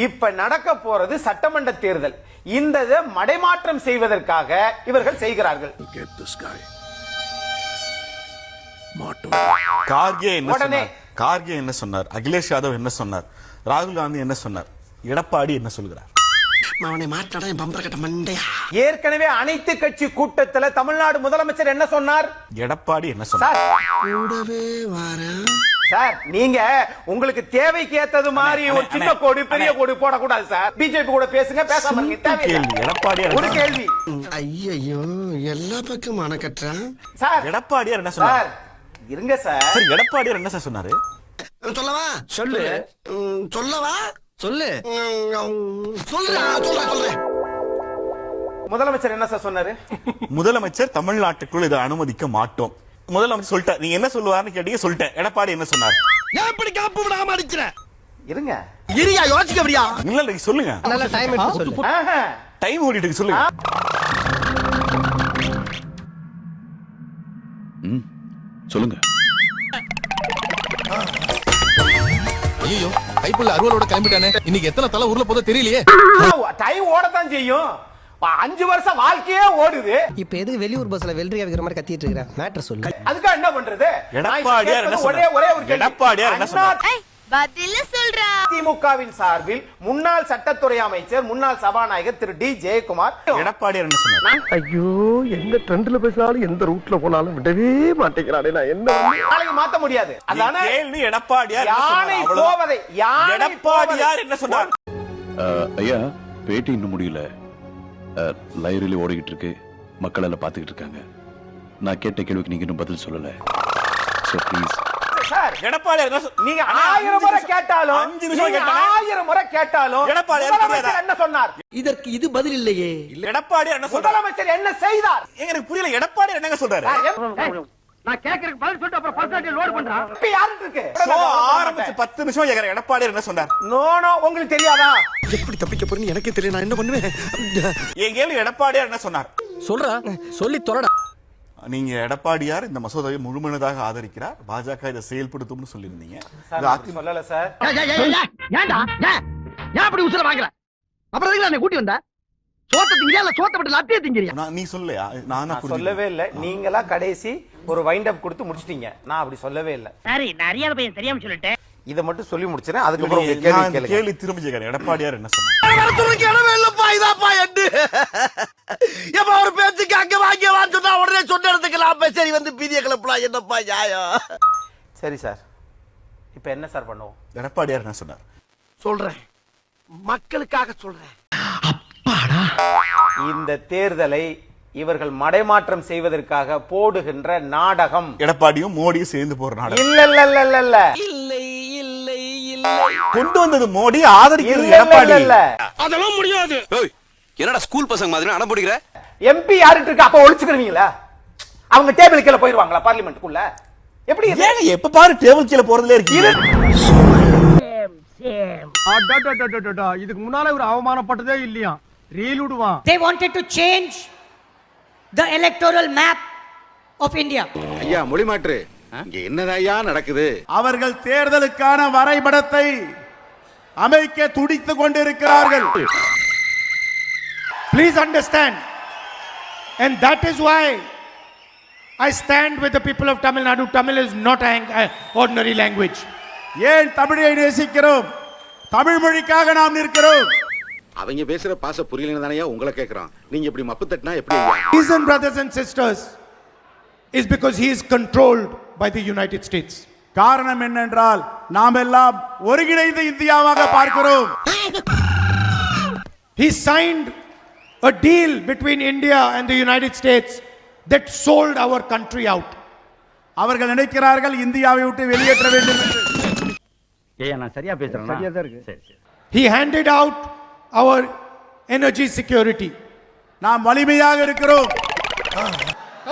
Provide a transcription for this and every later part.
இப்ப நடக்க போறது சட்டமன்ற தேர்தல். இந்த மடைமாற்றம் செய்வதற்காக இவர்கள் செய்கிறார்கள். கார்கே என்ன சொன்னார், அகிலேஷ் யாதவ் என்ன சொன்னார், ராகுல் காந்தி என்ன சொன்னார், எடப்பாடி என்ன சொல்கிறார்? ஏற்கனவே அனைத்து கட்சி கூட்டத்தில் தமிழ்நாடு முதலமைச்சர் என்ன சொன்னார், எடப்பாடி என்ன சொன்னார்? சார் நீங்க உங்களுக்கு தேவைக்கு ஏத்தது மாதிரி ஒரு சின்ன கோடு பெரிய கோடு போடக்கூடாது சார். பிஜேபி கூட பேசுங்க, பேசாம எடப்பாடி ஒரு கேள்வி. ஐயோ எல்லா பக்கம் அணக்கற்றான் சார். எடப்பாடியார் என்ன சொன்னார்? இருங்க சார். எடப்பாடியார் என்ன சார் சொன்னாரு? சொல்லவா? சொல்லு. சொல்லவா? சொல்லு. சொல்றேன். முதலமைச்சர் என்ன சார் சொன்னாரு? முதலமைச்சர் தமிழ்நாட்டுக்குள் இதை அனுமதிக்க மாட்டோம். முதலமைச்சர் சொல்லிட்டார். நீங்க என்ன சொல்லுவாருன்னு கேட்டீங்க, சொல்லிட்டேன். எடப்பாடி என்ன சொன்னார்? எப்படி காப்பு விடாம அடிக்கிற? இருங்க. இரியா யோசிக்க அப்படியா? இல்ல நீங்க சொல்லுங்க. நல்ல டைம் எடுத்து சொல்லு. டைம் ஓடிட்டு இருக்கு, சொல்லுங்க. சொல்லுங்க. ஐயோ கைப்புள்ள அருவலோட கிளம்பிட்டானே. இன்னைக்கு எத்தனை தலை ஊர்ல போதோ தெரியலையே. டைம் ஓடத்தான் செய்யும். 5 வருஷம் வாழ்க்கையே ஓடுது. இப்ப எதுக்கு வெளியூர் பஸ்ல வெல்ரியா விக்கிற மாதிரி கத்திட்டு இருக்கற? மேட்டர் சொல்லு. அதுக்கு என்ன பண்றது? எடப்பாடியார் என்ன சொன்னார்? ஒரே ஒரு கேள்வி. எடப்பாடியார் என்ன சொன்னார்? பதில சொல்றா. திமுகவின் சார்பில் முன்னாள் சட்டத்துறை அமைச்சர், முன்னாள் சபாநாயகர் திரு டி ஜெயக்குமார். எடப்பாடியார் என்ன சொன்னார்? ஐயோ எந்த ட்ரெண்ட்ல பேசினாலும் எந்த ரூட்ல போனாலும் விடவே மாட்டேங்கிறானே. நான் என்ன நாளைக்கு மாத்த முடியாது. அதானே கேள்வி. எடப்பாடியார் யானை போவதை எடப்பாடியார் என்ன சொன்னார்? ஐயா பேட்டி இன்னும் முடியல. லைப்ரரியில ஓடிக்கிட்டு இருக்கு, மக்கள் எல்லாம் பாத்துக்கிட்டு இருக்காங்க. நான் கேட்ட கேள்விக்கு நீங்க இன்னும் பதில் சொல்லல. Please sir. எடப்பாடியார் நீங்க 1000 முறை கேட்டாலும் 5 நிமிஷம் கேட்டாலும் 1000 முறை கேட்டாலும் எடப்பாடியார் என்ன சொன்னார்? இதற்கு இது பதில் இல்லையே. எடப்பாடியார் என்ன சொல்றார்? முதலமைச்சர் என்ன செய்தார்? எனக்கு புரியல. எடப்பாடியார் என்னங்க சொல்றாரு? நான் கேக்குறதுக்கு பதில் சொல்லிட்டு அப்புறம் பர்சனல் லோட் பண்றான். இப்ப யாருக்கு இருக்கு? ஆரம்பிச்சு 10 நிமிஷம் கேக்குறேன். எடப்பாடியார் என்ன சொன்னார்? நோ உங்களுக்கு தெரியாதா? எப்படி தப்பிக்க போறேன்னு எனக்கே தெரியல. நான் என்ன பண்ணுவேன்? என் கேள்வி எடப்பாடியார் என்ன சொன்னார்? சொல்றா, சொல்லி தொலைடா. நீங்க எடப்பாடியார் இந்த மசோதாவை முழுமையாக ஆதரிக்கிறார், பாஜக இதை செயல்படுத்தும்னு சொல்லியிருந்தீங்க. சொல்லல சார். ஏன்டா ஏன் அப்படி உசுர வாங்குற? அப்புறம் எதுக்கு நான் கூட்டி வந்த? சோத்த திங்கறியா இல்ல சோத்த விட்டு லட்டிய திங்கறியா? நீ சொல்லலையா? நான் சொல்லவே இல்ல. நீங்களா கடைசி ஒரு வைண்ட் அப் கொடுத்து முடிச்சிட்டீங்க. நான் அப்படி சொல்லவே இல்ல. சரி, நான் அறியாத பையன் தெரியாம சொல்லிட்டேன். இத மட்டும் சொல்லி முடிச்சறேன். அதுக்கு அப்புறம் கேள்வி திரும்ப கேக்குறேன். எடப்பாடியார் என்ன சொன்னார்? வரதுக்கு இடமே இல்லப்பா. இதாப்பா எட்டு. எப்ப ஒரு பேச்சுக்கு அங்க வாங்க வான்னு சொன்னா உடனே சொன்ன இடத்துக்கு சரி வந்து பீதிய கிளப்பலாம். என்னப்பா நியாயம்? சரி சார், இப்ப என்ன சார் பண்ணுவோம்? எடப்பாடியார் என்ன சொன்னார்? சொல்றேன், மக்களுக்காக சொல்றேன். இந்த தேர்தலை இவர்கள் மடைமாற்றம் செய்வதற்காக போடுகின்ற நாடகம். எடப்பாடியும் மோடியும் சேர்ந்து போற நாடகம். இல்ல இல்ல இல்ல இல்ல இல்ல இல்லை இல்லை இல்லை. கொண்டு வந்தது மோடி, ஆதரிக்கிறது எடப்பாடி. இல்ல அதெல்லாம் முடியாது. என்னடா ஸ்கூல் பசங்க மாதிரி அடம் பிடிக்கிற? எம்பி யாருக்கு இருக்கு? அப்ப ஒளிச்சுக்கிறீங்களா? அவங்க டேபிள் கீழ போயிருவாங்களா பார்லிமெண்ட்க்குள்ள? எப்படி ஏங்க எப்ப பாரு டேபிள் கீழ போறதுல இருக்கீங்க? இதுக்கு முன்னால ஒரு அவமானப்பட்டதே இல்லையா? ரீல் விடுவான். They wanted to change the electoral map of India. ஐயா மொழி மாற்று இங்க என்னதாயா நடக்குது? அவர்கள் தேர்தலுக்கான வரைபடத்தை அமைக்க துடித்துக் கொண்டிருக்கிறார்கள். Please understand, and that is why I stand with the people of Tamil Nadu. Tamil is not an ordinary language. ஏன் தமிழை நேசிக்கிறோம்? தமிழ் மொழிக்காக நாம் நிற்கிறோம். அவங்க பேசுற பாச புரியலன்னு தானயா உங்களை கேக்குறோம். நீங்க இப்படி மப்பு தட்டினா எப்படி ஐயா? Reason, brothers and sisters, is because he is controlled by the United States. காரணம் என்னென்றால் நாம் எல்லாம் ஒருங்கிணைந்த இந்தியாவாக பார்க்கிறோம். He signed a deal between India and the United States that sold our country out. அவர்கள் நினைக்கிறார்கள் இந்தியாவை விட்டு வெளியேற்ற வேண்டும் என்று. ஏய் நான் சரியா பேசுறேனா? சரியா தான் இருக்கு. சரி சரி. He handed out our energy security. நாம் வலிமையாக இருக்கிறோம்.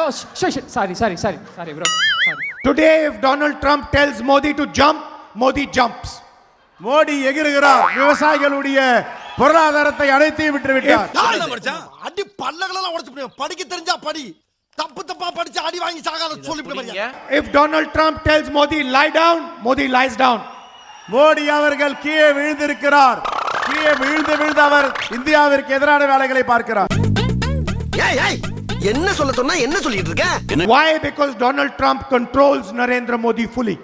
Oh sorry bro. Sorry. Today if Donald Trump tells Modi to jump, Modi jumps. Modi எகிறுகிறார். விவசாயிகளுடைய பொருளாதாரத்தை அணைத்து விட்டு விட்டார். அடி பல்லகளெல்லாம் உடைச்சு படிக்க தெரிஞ்சா படி. தப்பு தப்பா படிச்சு அடி வாங்கி சாகாத சொல்லிட்டு. If Donald Trump tells Modi lie down, Modi lies down. Modi அவர்கள் கீழே விழுந்திருக்கிறார். கீழே விழுந்து விழுந்து அவர் இந்தியாவிற்கு எதிரான வேலைகளை பார்க்கிறார். ஏய் ஏய் என்ன சொல்ல சொன்னா என்ன சொல்லிட்டு இருக்க? Why? Because Donald Trump controls Narendra Modi fully.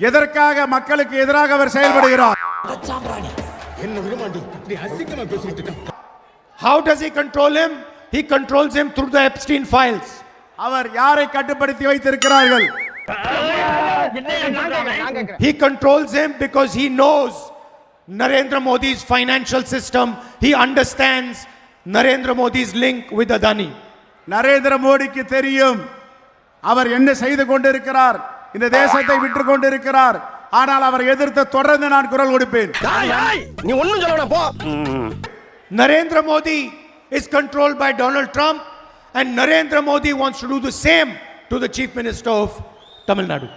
எதற்காக மக்களுக்கு எதிராக அவர் செயல்படுகிறார்? How does he control him? He controls him through the Epstein files. அவர் யாரை கட்டுப்படுத்தி வைத்திருக்கிறார்கள்? He controls him because he knows Narendra Modi's financial system. He understands Narendra Modi's link with Adani. Narendra மோடிக்கு தெரியும் அவர் என்ன செய்து கொண்டிருக்கிறார், இந்த தேசத்தை விட்டு கொண்டிருக்கிறார். ஆனால் அவர் எதிர்த்து தொடர்ந்து நான் குரல் கொடுப்பேன். நீ ஒண்ணும் சொல்ல வேணாம், போ. Narendra Modi is controlled by Donald Trump and Narendra Modi wants to do the same to the Chief Minister of Tamil Nadu.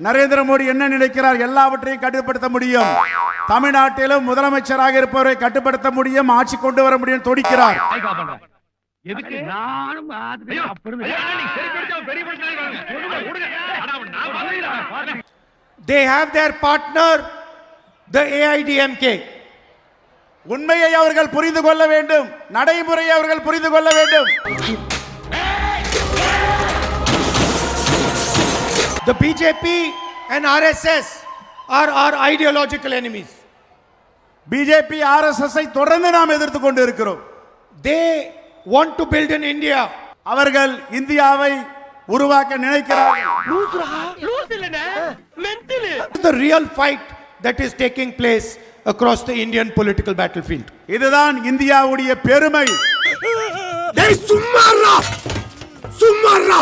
Narendra Modi என்ன நினைக்கிறார்? எல்லாவற்றையும் கட்டுப்படுத்த முடியும், தமிழ்நாட்டிலும் முதலமைச்சராக இருப்பவரை கட்டுப்படுத்த முடியும், ஆட்சி கொண்டு வர முடியும் துடிக்கிறார். They have their partner, the AIDMK. உண்மையை அவர்கள் புரிந்து கொள்ள வேண்டும், நடைமுறையை அவர்கள் புரிந்து கொள்ள வேண்டும். The BJP and RSS are our ideological enemies. BJP RSS ஐ தொடர்ந்து நாம் எதிர்த்து கொண்டு இருக்கிறோம். They want to build in India. அவர்கள் இந்தியாவை உருவாக்க நினைக்கிறார்கள். The real fight that is taking place across the Indian political battlefield. இதுதான் இந்தியாவுடைய பெருமை. டேய் சும்மாறா சும்மாறா.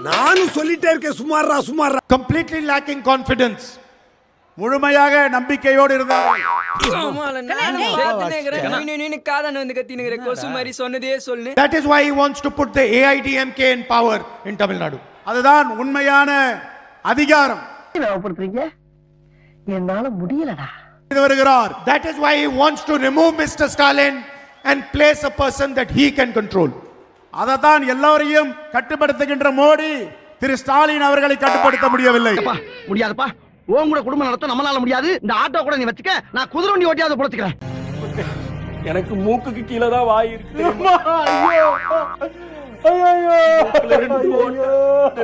நானும் சொல்லிட்டே இருக்கேன் சும்மாறா சும்மாறா. Completely lacking confidence. முழுமையாக நம்பிக்கையோடு இருந்தார்கள். That is why he wants to put the AIDMK in power in Tamil Nadu. அதுதான் உண்மையான அதிகாரம். என்னால முடியலடா. வருகிறார். That is why he wants to remove Mr. Stalin and place a person that he can control. அததான் எல்லோரையும் கட்டுப்படுத்துகின்ற மோடி திரு ஸ்டாலின் அவர்களை கட்டுப்படுத்த முடியவில்லை. முடியாதுப்பா, உன் கூட குடும்பம் நடத்த நம்மளால முடியாது. இந்த ஆட்டோ கூட நீ வச்சுக்க, நான் குதிரை வண்டி ஓட்டியாவது பொழைச்சுக்கிறேன். எனக்கு மூக்குக்கு கீழே தான் வாய் இருக்கு.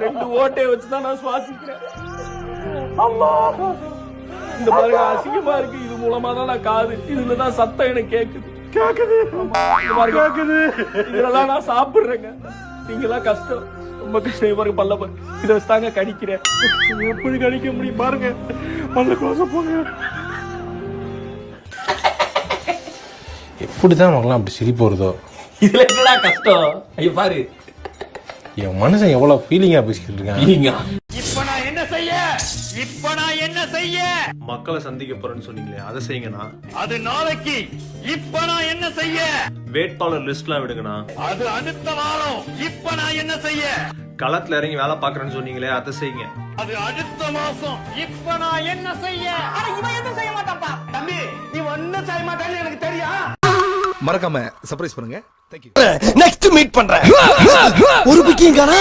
ரெண்டு ஓட்டை வச்சுதான் நான் சுவாசிக்கிறேன். இந்த மாதிரி அசிங்கமா இருக்கு. இது மூலமா தான் நான் காது, இதுலதான் சத்தம் எனக்கு கேக்குது. இதெல்லாம் நான் சாப்பிடுறேங்க. நீங்களாம் கஷ்டம், ரொம்ப கஷ்டம். பாருங்க பல்ல பாரு, இதை வச்சுதாங்க கடிக்கிறேன். எப்படி கடிக்க முடியும் பாருங்க. பல்ல கோச போங்க. எப்படிதான் அவங்களாம் அப்படி சிரிப்பு வருதோ? இதுல என்னடா கஷ்டம்? ஐயோ பாரு, என் மனுஷன் எவ்வளவு ஃபீலிங்கா பேசிக்கிட்டு இருக்காங்க. இப்ப நான் என்ன செய்ய? இப்ப நான் என்ன செய்ய? மக்களை சந்திக்க போறேன்னு சொன்னீங்களே, அதை செய்யுங்கண்ணா. அது நாளைக்கு. இப்ப நான் என்ன செய்ய? வேட்பாளர் லிஸ்ட்லாம் விடுங்கண்ணா. அது அடுத்த வாரம். இப்ப நான் என்ன செய்ய? களத்துல இறங்கி வேலை பாக்குறேன்னு சொன்னீங்களே, அதை செய்யுங்க. அது அடுத்த மாசம். இப்ப நான் என்ன செய்ய? இவன் என்ன செய்ய மாட்டான்ப்பா. தம்பி, நீ ஒன்னும் செய்ய மாட்டேன்னு எனக்கு தெரியும். மறக்காம சர்ப்ரைஸ் பண்ணுங்க. நெக்ஸ்ட் மீட் பண்றேன். ஒரு பிக்கிங் காணா.